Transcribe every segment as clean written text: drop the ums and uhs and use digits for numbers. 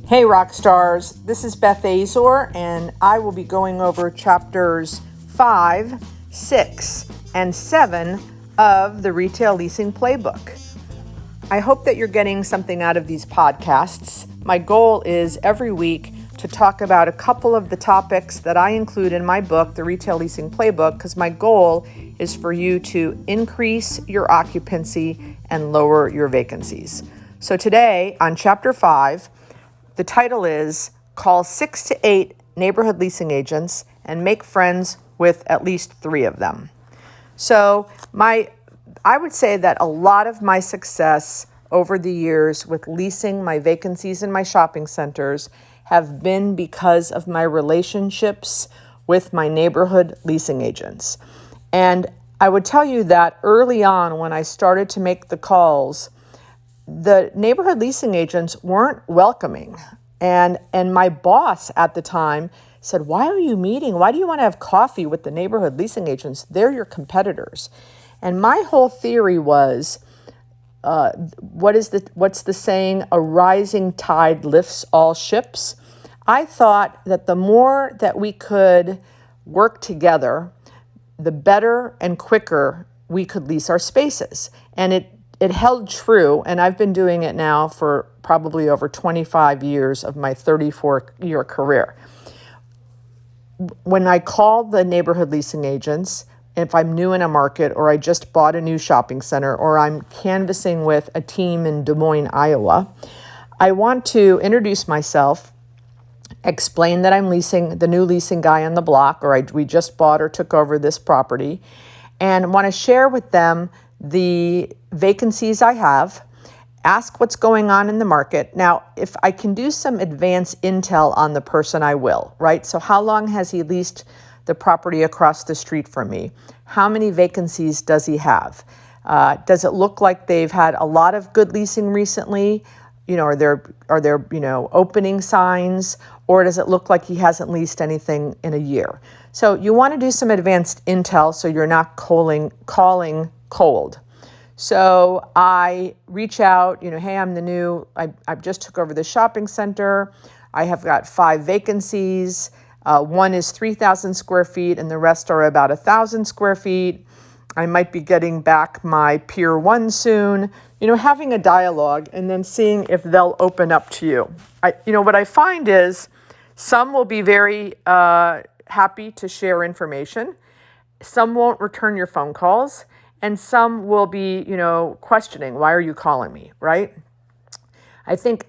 Hey Rockstars, this is Beth Azor, and I will be going over chapters 5, 6, and 7 of the Retail Leasing Playbook. I hope that you're getting something out of these podcasts. My goal is every week to talk about a couple of the topics that I include in my book, the Retail Leasing Playbook, because my goal is for you to increase your occupancy and lower your vacancies. So today on chapter 5, the title is Call 6 to 8 Neighborhood Leasing Agents and Make Friends with at least 3 of them. So I would say that a lot of my success over the years with leasing my vacancies in my shopping centers have been because of my relationships with my neighborhood leasing agents. And I would tell you that early on when I started to make the calls, the neighborhood leasing agents weren't welcoming. And my boss at the time said, "Why are you meeting? Why do you want to have coffee with the neighborhood leasing agents? They're your competitors." And my whole theory was, what's the saying? A rising tide lifts all ships. I thought that the more that we could work together, the better and quicker we could lease our spaces. And it held true, and I've been doing it now for probably over 25 years of my 34-year career. When I call the neighborhood leasing agents, if I'm new in a market or I just bought a new shopping center or I'm canvassing with a team in Des Moines, Iowa, I want to introduce myself, explain that I'm the new leasing guy on the block, or we just bought or took over this property, and want to share with them the vacancies I have, ask what's going on in the market. Now, if I can do some advanced intel on the person, I will, right? So how long has he leased the property across the street from me? How many vacancies does he have? Does it look like they've had a lot of good leasing recently? Are there opening signs, or does it look like he hasn't leased anything in a year? So you want to do some advanced intel so you're not calling cold. So I reach out, hey, I've just took over the shopping center. I have got 5 vacancies. One is 3,000 square feet and the rest are about 1,000 square feet. I might be getting back my Pier 1 soon. Having a dialogue and then seeing if they'll open up to you. What I find is some will be very happy to share information. Some won't return your phone calls. And some will be, questioning, why are you calling me, right? I think,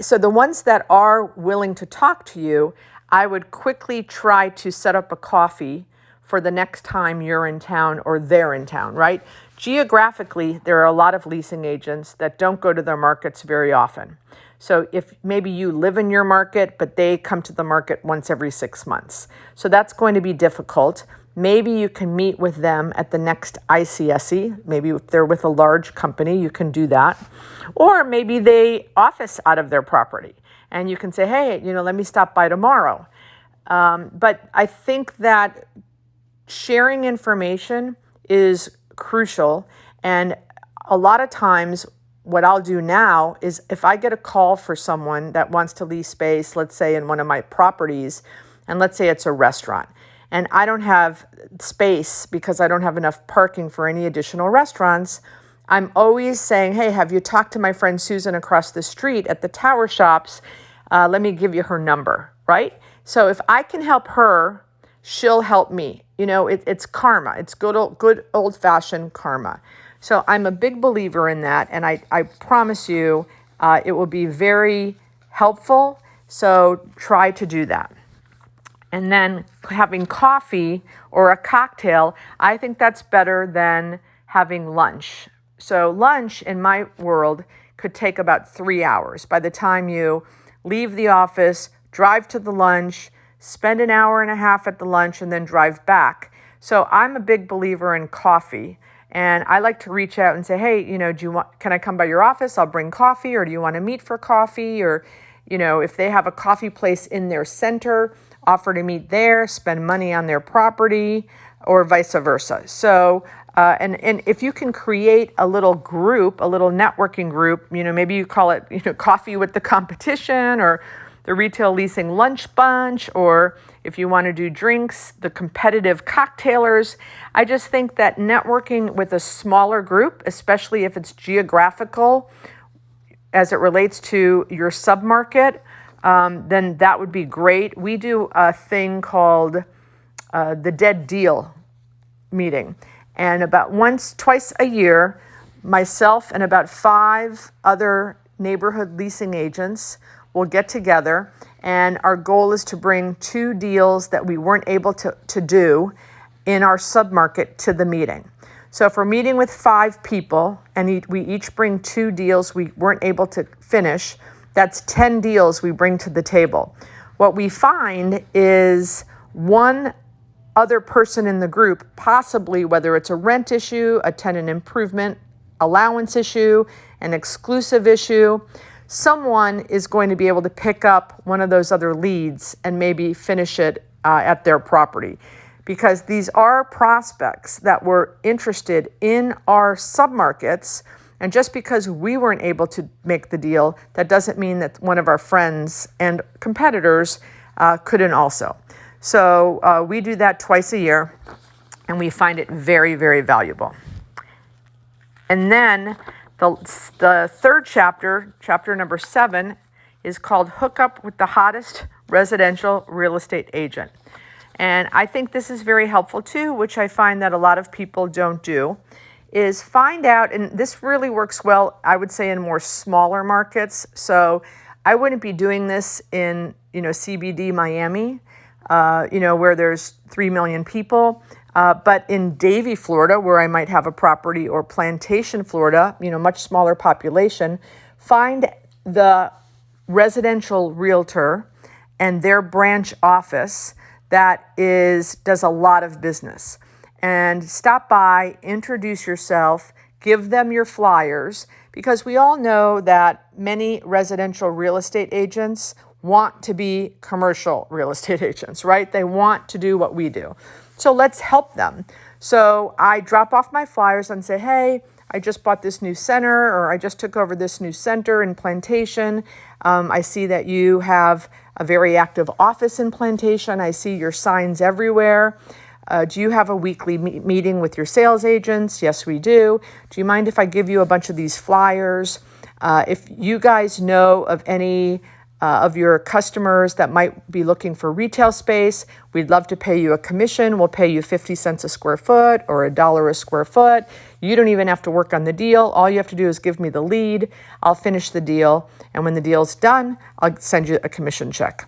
so the ones that are willing to talk to you, I would quickly try to set up a coffee for the next time you're in town or they're in town, right? Geographically, there are a lot of leasing agents that don't go to their markets very often. So if maybe you live in your market, but they come to the market once every 6 months. So that's going to be difficult. Maybe you can meet with them at the next ICSC. Maybe if they're with a large company, you can do that. Or maybe they office out of their property and you can say, hey, let me stop by tomorrow. But I think that sharing information is crucial. And a lot of times what I'll do now is if I get a call for someone that wants to lease space, let's say in one of my properties, and let's say it's a restaurant, and I don't have space because I don't have enough parking for any additional restaurants, I'm always saying, hey, have you talked to my friend Susan across the street at the Tower Shops? Let me give you her number, right? So if I can help her, she'll help me. It's karma. It's good old-fashioned karma. So I'm a big believer in that, and I promise you it will be very helpful. So try to do that. And then having coffee or a cocktail, I think that's better than having lunch. So lunch in my world could take about 3 hours. By the time you leave the office, drive to the lunch, spend an hour and a half at the lunch, and then drive back. So I'm a big believer in coffee. And I like to reach out and say, hey, can I come by your office? I'll bring coffee. Or do you want to meet for coffee? Or, if they have a coffee place in their center, offer to meet there, spend money on their property, or vice versa. So And if you can create a little group, a little networking group, maybe you call it, coffee with the competition, or the retail leasing lunch bunch, or if you want to do drinks, the competitive cocktailers. I just think that networking with a smaller group, especially if it's geographical as it relates to your submarket, then that would be great. We do a thing called the Dead Deal meeting. And about twice a year, myself and about 5 other neighborhood leasing agents will get together, and our goal is to bring 2 deals that we weren't able to do in our submarket to the meeting. So if we're meeting with 5 people and we each bring 2 deals we weren't able to finish, that's 10 deals we bring to the table. What we find is one other person in the group, possibly whether it's a rent issue, a tenant improvement allowance issue, an exclusive issue, someone is going to be able to pick up one of those other leads and maybe finish it at their property. Because these are prospects that were interested in our submarkets, and just because we weren't able to make the deal, that doesn't mean that one of our friends and competitors couldn't also. So we do that twice a year, and we find it very, very valuable. And then the third chapter number 7, is called Hook Up with the Hottest Residential Real Estate Agent. And I think this is very helpful too, which I find that a lot of people don't do, is find out, and this really works well, I would say, in more smaller markets. So I wouldn't be doing this in, CBD Miami, where there's 3 million people. But in Davie, Florida, where I might have a property, or Plantation, Florida, much smaller population, find the residential realtor and their branch office that does a lot of business. And stop by, introduce yourself, give them your flyers, because we all know that many residential real estate agents want to be commercial real estate agents, right? They want to do what we do. So let's help them. So I drop off my flyers and say, hey, I just bought this new center, or I just took over this new center in Plantation. I see that you have a very active office in Plantation. I see your signs everywhere. Do you have a weekly meeting with your sales agents? Yes, we do. Do you mind if I give you a bunch of these flyers? If you guys know of any of your customers that might be looking for retail space, we'd love to pay you a commission. We'll pay you 50 cents a square foot or $1 a square foot. You don't even have to work on the deal. All you have to do is give me the lead. I'll finish the deal. And when the deal's done, I'll send you a commission check.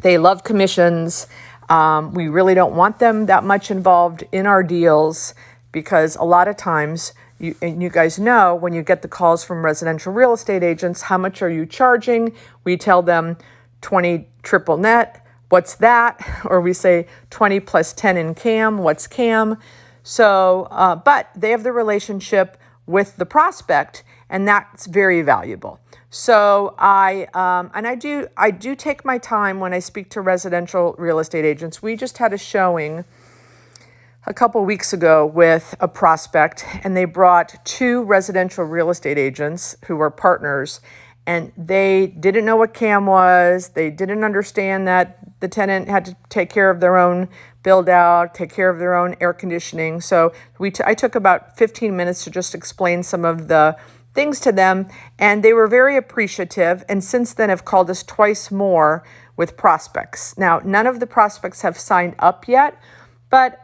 They love commissions. We really don't want them that much involved in our deals, because a lot of times, you guys know, when you get the calls from residential real estate agents, how much are you charging? We tell them 20 triple net. What's that? Or we say 20 plus 10 in CAM. What's CAM? So, but they have the relationship with the prospect, and that's very valuable. So I do take my time when I speak to residential real estate agents. We just had a showing a couple weeks ago with a prospect, and they brought 2 residential real estate agents who were partners, and they didn't know what CAM was. They didn't understand that the tenant had to take care of their own build out, take care of their own air conditioning. So I took about 15 minutes to just explain some of the things to them, and they were very appreciative, and since then have called us twice more with prospects. Now, none of the prospects have signed up yet, but,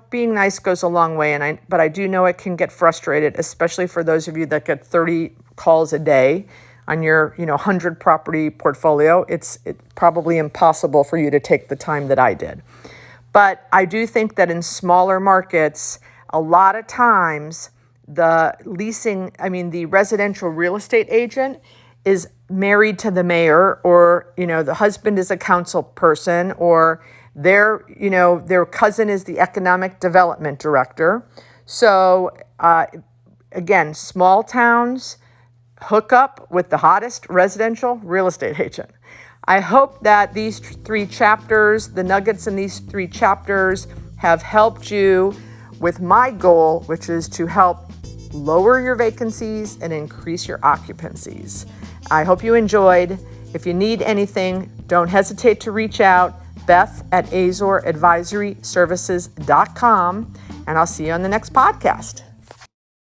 being nice goes a long way, but I do know it can get frustrated, especially for those of you that get 30 calls a day on your, 100 property portfolio. It's probably impossible for you to take the time that I did. But I do think that in smaller markets, a lot of times the residential real estate agent is married to the mayor, or, the husband is a council person, or their cousin is the economic development director. So again, small towns, hook up with the hottest residential real estate agent. I hope that these 3 chapters, the nuggets in these 3 chapters, have helped you with my goal, which is to help lower your vacancies and increase your occupancies. I hope you enjoyed. If you need anything, don't hesitate to reach out. Beth at AzorAdvisoryServices.com, and I'll see you on the next podcast.